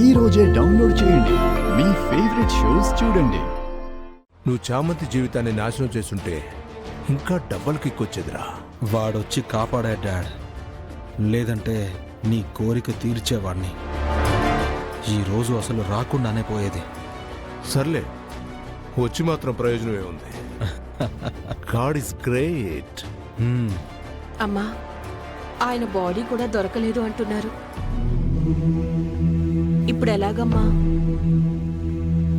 ఈ రోజే డౌన్లోడ్ చేయండి. మీ ఫేవరెట్ షోస్ చూడండి. నువ్వు చామంతి జీవితాన్ని నాశనం చేస్తుంటే ఇంకా డబల్ కిక్ వచ్చేదిరా. వాడొచ్చి కాపాడా డాడ్, లేదంటే నీ కోరిక తీర్చేవాణ్ణి. ఈరోజు అసలు రాకుండానే పోయేది. సర్లే, వచ్చి మాత్రం ప్రయోజనమే ఉంది. God is great. అమ్మా, ఆయన బాడీ కూడా దొరకలేదు అంటున్నారు. ఇప్పుడు ఎలాగమ్మా?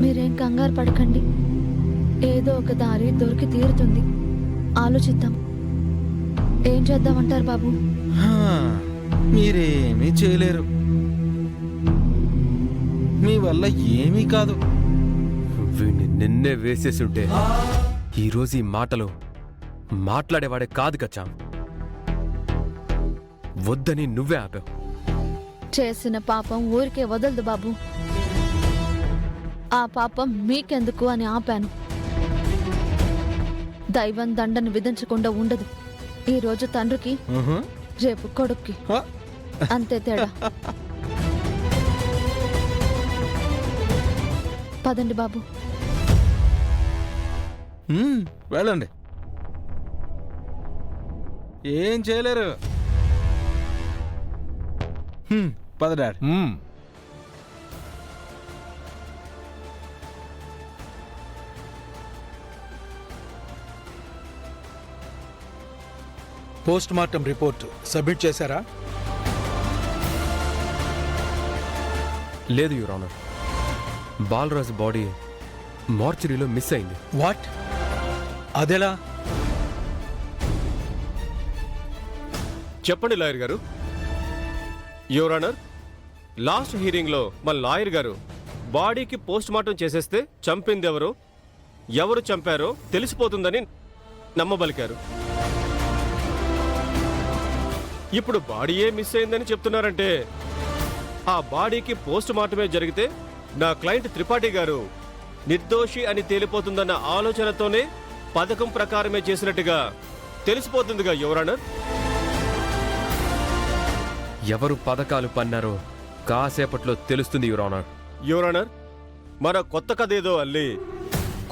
మీరేం కంగారు పడకండి, ఏదో ఒక దారి దొరికి తీరుతుంది. ఆలోచిద్దాం. ఏం చేద్దామంటారు బాబు? మీరేమీ చేయలేరు, మీ వల్ల ఏమీ కాదు. వీణ్ణి నిన్నే వేసేసి ఉంటే ఈరోజు ఈ మాటలు మాట్లాడేవాడే కాదు కచ్చా. వద్దని నువ్వే ఆపావు. చేసిన పాపం ఊరికే వదలదు బాబు. ఆ పాపం మీకెందుకు అని ఆపాను. దైవం దండను విధించకుండా ఉండదు. ఈ రోజు తండ్రికి, రేపు కొడుక్కి, అంతే తేడా. పదండి బాబు. వెళ్ళండి, ఏం చేయలేరు. పద dad. Post mortem report submit చేశారా? లేదు యువర్ ఆనర్, బాలరాజు బాడీ మార్చరీలో మిస్ అయింది. వాట్? అదెలా? చెప్పండి లాయర్ గారు. యువర్ ఆనర్, లాస్ట్ హీరింగ్లో మన లాయర్ గారు బాడీకి పోస్ట్ మార్టం చేసేస్తే చంపింది ఎవరు చంపారో తెలిసిపోతుందని నమ్మబలికారు. ఇప్పుడు బాడీయే మిస్ అయిందని చెప్తున్నారంటే ఆ బాడీకి పోస్ట్ మార్టమే జరిగితే నా క్లయింట్ త్రిపాఠి గారు నిర్దోషి అని తేలిపోతుందన్న ఆలోచనతోనే పథకం ప్రకారమే చేసినట్టుగా తెలిసిపోతుందిగా యువర్ ఆనర్. ఎవరు పథకాలు పన్నారో కాసేపట్లో తెలుస్తుంది యువర్ ఆనర్. యువర్ ఆనర్, మన కొత్త కథ ఏదో అల్లి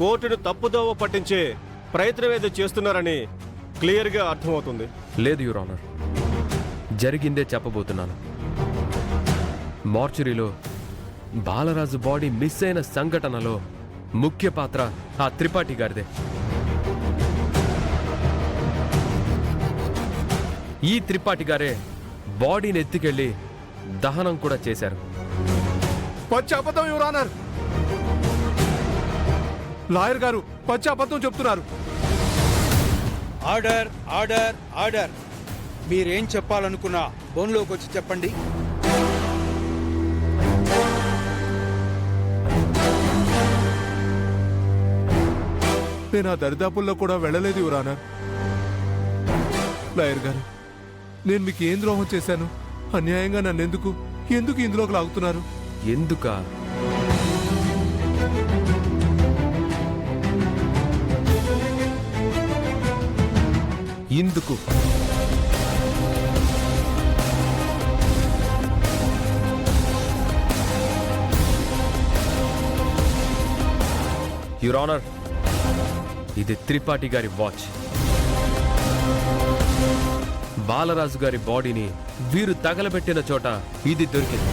కోర్టును తప్పుదోవ పట్టించే ప్రయత్నం ఏదో చేస్తున్నారని క్లియర్గా అర్థమవుతుంది. లేదు యువర్ ఆనర్, జరిగిందే చెప్పబోతున్నాను. మార్చురీలో బాలరాజు బాడీ మిస్ అయిన సంఘటనలో ముఖ్య పాత్ర ఆ త్రిపాఠి గారిదే. ఈ త్రిపాఠి గారే బాడీని ఎత్తుకెళ్లి దహనం కూడా చేశారు. పచ్చి అబద్ధం యువర్ ఆనర్. లాయర్ గారు పచ్చి అబద్ధం చెప్తున్నారు. Order, order, order. మీరేం చెప్పాలనుకున్నా బోన్లోకి వచ్చి చెప్పండి. నేను ఆ దరిదాపుల్లో కూడా వెళ్ళలేదు యువర్ ఆనర్. లాయర్ గారు, నేను మీకు ఏం ద్రోహం చేశాను? అన్యాయంగా నన్ను ఎందుకు ఇందులోకి లాగుతున్నారు? ఎందుక? ఇందుకు యువర్ ఆనర్, ఇది త్రిపాఠి గారి వాచ్. బాలరాజు గారి బాడీని వీరు తగలబెట్టిన చోట ఇది దొరికింది.